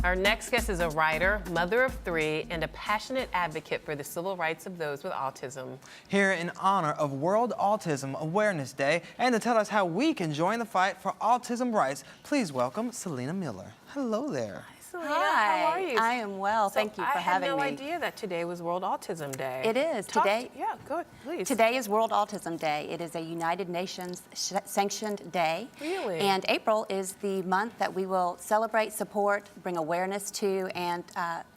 Our next guest is a writer, mother of 3, and a passionate advocate for the civil rights of those with autism. Here in honor of World Autism Awareness Day and to tell us how we can join the fight for autism rights, please welcome Celina Miller. Hello there. Celina, Hi, how are you? I am well. Thank you for having me. I had no idea that today was World Autism Day. It is. Yeah, go ahead, please. Today is World Autism Day. It is a United Nations sanctioned day. Really? And April is the month that we will celebrate, support, bring awareness to, and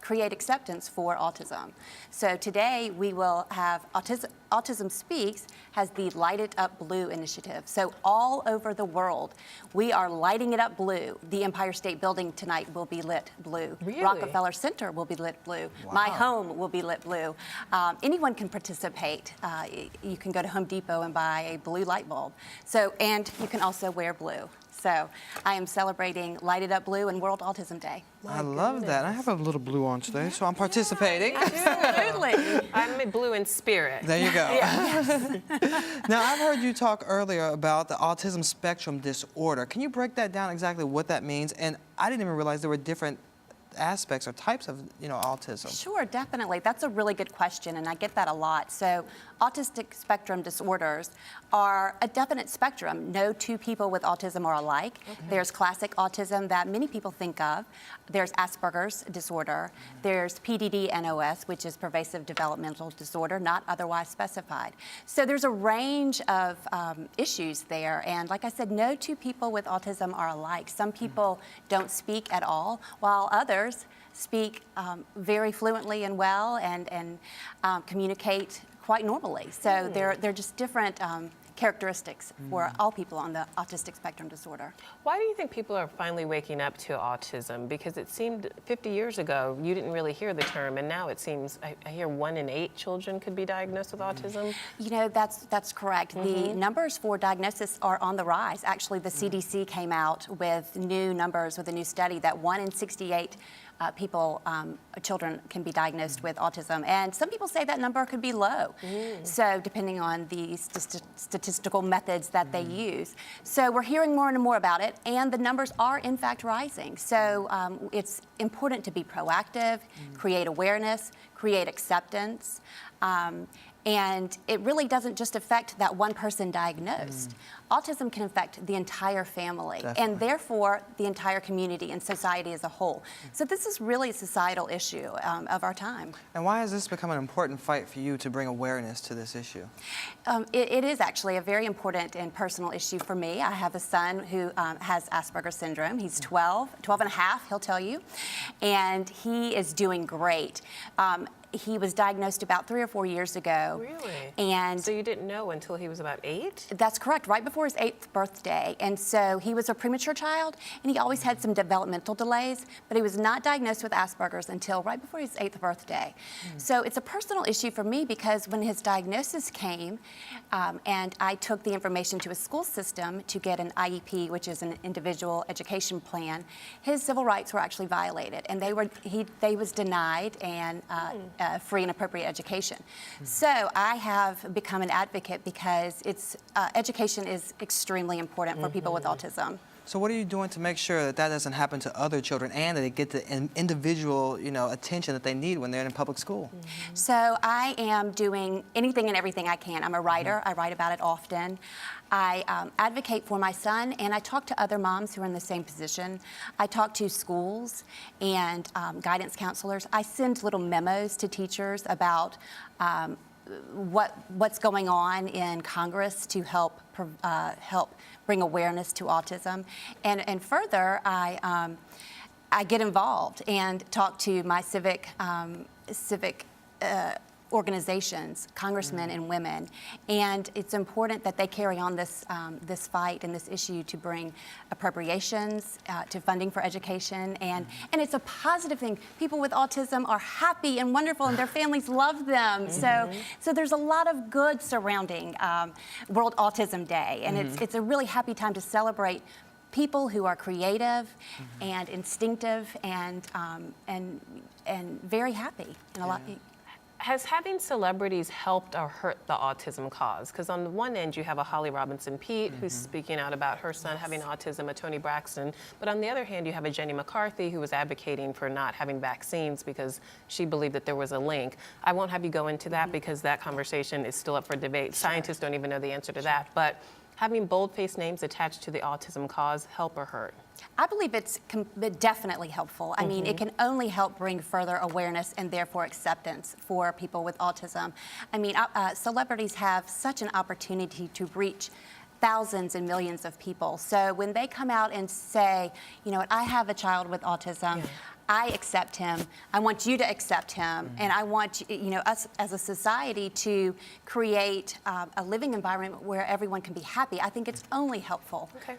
create acceptance for autism. So today we will have Autism Speaks has the Light It Up Blue initiative. So all over the world, we are lighting it up blue. The Empire State Building tonight will be lit blue. Really? Rockefeller Center will be lit blue. Wow. My home will be lit blue. Anyone can participate. You can go to Home Depot and buy a blue light bulb. So, and you can also wear blue. So I am celebrating Light It Up Blue and World Autism Day. I love that. I have a little blue on today, so I'm participating. Absolutely. I'm blue in spirit. There you go. Yeah. Now, I've heard you talk earlier about the autism spectrum disorder. Can you break that down exactly what that means? And I didn't even realize there were different aspects or types of, autism. Sure, definitely. That's a really good question, and I get that a lot. So autistic spectrum disorders are a definite spectrum. No two people with autism are alike. Okay. There's classic autism that many people think of. There's Asperger's disorder. There's PDD-NOS, which is pervasive developmental disorder, not otherwise specified. So there's a range of issues there, and like I said, no two people with autism are alike. Some people don't speak at all, while others speak very fluently and well and communicate quite normally. So they're just different characteristics for all people on the autistic spectrum disorder. Why do you think people are finally waking up to autism? Because it seemed 50 years ago you didn't really hear the term, and now it seems I hear 1 in 8 children could be diagnosed with autism. You know, that's correct. The numbers for diagnosis are on the rise. Actually, the CDC came out with new numbers with a new study that 1 in 68 children can be diagnosed with autism. And some people say that number could be low. So depending on the statistical methods that they use. So we're hearing more and more about it, and the numbers are in fact rising. So it's important to be proactive, create awareness, create acceptance. And it really doesn't just affect that one person diagnosed. Autism can affect the entire family, and therefore the entire community and society as a whole. So this is really a societal issue of our time. And why has this become an important fight for you to bring awareness to this issue? It is actually a very important and personal issue for me. I have a son who has Asperger's syndrome. He's 12 and a half, he'll tell you, and he is doing great. He was diagnosed about 3 or 4 years ago. Really? And so you didn't know until he was about 8? That's correct, right before his 8th birthday. And so he was a premature child, and he always had some developmental delays, but he was not diagnosed with Asperger's until right before his 8th birthday. So it's a personal issue for me because when his diagnosis came, and I took the information to a school system to get an IEP, which is an individual education plan, his civil rights were actually violated, and they was denied and free and appropriate education. So I have become an advocate because education is extremely important for people with autism. So what are you doing to make sure that that doesn't happen to other children and that they get the individual, attention that they need when they're in public school? So I am doing anything and everything I can. I'm a writer. I write about it often. I advocate for my son, and I talk to other moms who are in the same position. I talk to schools and guidance counselors. I send little memos to teachers about what's going on in Congress to help bring awareness to autism, and further, I get involved and talk to my civic organizations, congressmen and women, and it's important that they carry on this fight and this issue to bring appropriations to funding for education, and it's a positive thing. People with autism are happy and wonderful, and their families love them. So there's a lot of good surrounding World Autism Day, and it's a really happy time to celebrate people who are creative and instinctive and very happy, and a lot. Has having celebrities helped or hurt the autism cause? Because on the one end, you have a Holly Robinson Peete who's speaking out about her son having autism, a Toni Braxton. But on the other hand, you have a Jenny McCarthy who was advocating for not having vaccines because she believed that there was a link. I won't have you go into that because that conversation is still up for debate. Scientists don't even know the answer to that. But having bold-faced names attached to the autism cause help or hurt? I believe it's definitely helpful. I mean, it can only help bring further awareness and therefore acceptance for people with autism. I mean, celebrities have such an opportunity to reach thousands and millions of people. So when they come out and say, you know what, I have a child with autism, I accept him, I want you to accept him, and I want us as a society to create a living environment where everyone can be happy. I think it's only helpful. Okay.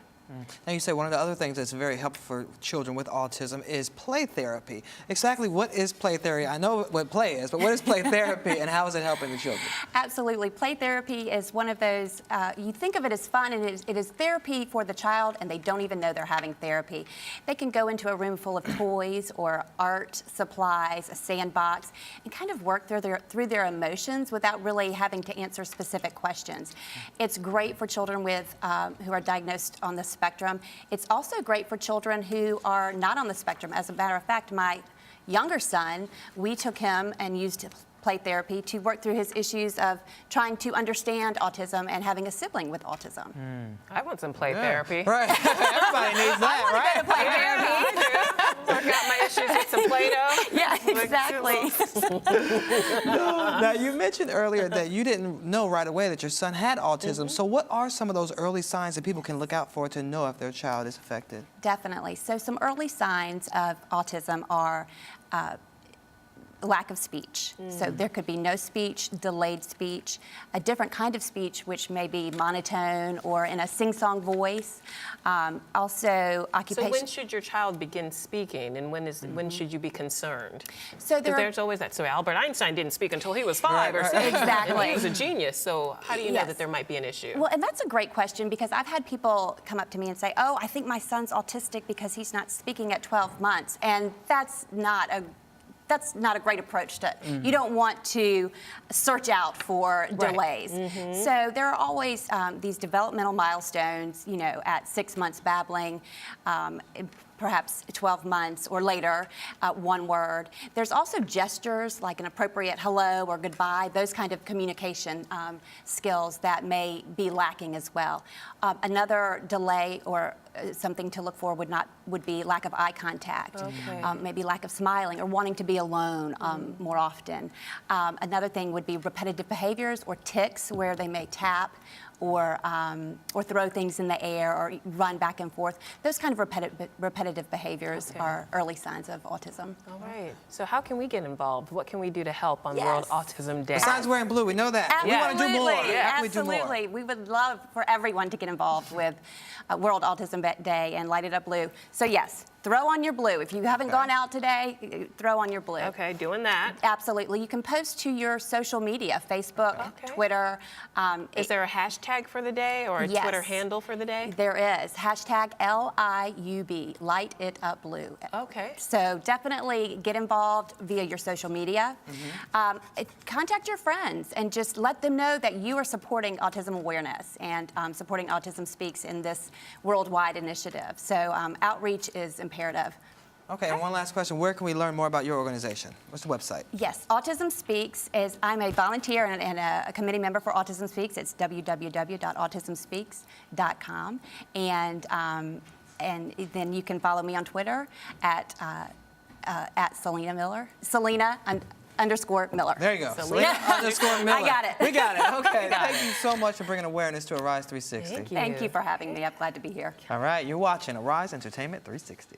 Now you say one of the other things that's very helpful for children with autism is play therapy. Exactly what is play therapy? I know what play is, but what is play therapy and how is it helping the children? Absolutely. Play therapy is one of those, you think of it as fun, and it is therapy for the child, and they don't even know they're having therapy. They can go into a room full of toys or art supplies, a sandbox, and kind of work through their emotions without really having to answer specific questions. It's great for children with who are diagnosed on the spectrum. It's also great for children who are not on the spectrum. As a matter of fact, my younger son, we took him and used play therapy to work through his issues of trying to understand autism and having a sibling with autism. I want some play therapy. Right. Everybody needs that, right? Play therapy. Work out my issues with some Play-Doh. Yeah, exactly. Now, you mentioned earlier that you didn't know right away that your son had autism. So what are some of those early signs that people can look out for to know if their child is affected? Definitely. So some early signs of autism are lack of speech. So there could be no speech, delayed speech, a different kind of speech, which may be monotone or in a sing-song voice. Also, occupation. So when should your child begin speaking, and when should you be concerned? So Because there's always that. So Albert Einstein didn't speak until he was 5 or 6. Exactly. And he was a genius. So how do you know Yes. that there might be an issue? Well, and that's a great question because I've had people come up to me and say, oh, I think my son's autistic because he's not speaking at 12 months. And that's not a great approach to, you don't want to search out for delays. So there are always these developmental milestones, at 6 months babbling, perhaps 12 months or later, one word. There's also gestures like an appropriate hello or goodbye, those kind of communication skills that may be lacking as well. Another delay or something to look for would be lack of eye contact, maybe lack of smiling or wanting to be alone more often. Another thing would be repetitive behaviors or tics where they may tap or throw things in the air or run back and forth. Those kind of repetitive behaviors are early signs of autism. All right. So how can we get involved? What can we do to help on World Autism Day? Besides wearing blue, we know that. Absolutely. We want to do more. Yeah. We do more. Absolutely. We would love for everyone to get involved with World Autism Day and Light It Up Blue. So yes, throw on your blue. If you haven't gone out today, throw on your blue. Okay, doing that. Absolutely. You can post to your social media, Facebook, Twitter. Is there a hashtag for the day or a Yes. Twitter handle for the day? There is. Hashtag LIUB, Light It Up Blue. Okay. So definitely get involved via your social media. Contact your friends and just let them know that you are supporting autism awareness and supporting Autism Speaks in this worldwide initiative. So outreach is imperative. Okay, and one last question. Where can we learn more about your organization? What's the website? Yes, Autism Speaks I'm a volunteer and a committee member for Autism Speaks. It's www.autismspeaks.com. And then you can follow me on Twitter at Celina Miller. Celina_Miller. There you go. Celina _Miller. I got it. We got it. Okay. Thank you so much for bringing awareness to Arise 360. Thank you. Thank you for having me. I'm glad to be here. All right, you're watching Arise Entertainment 360.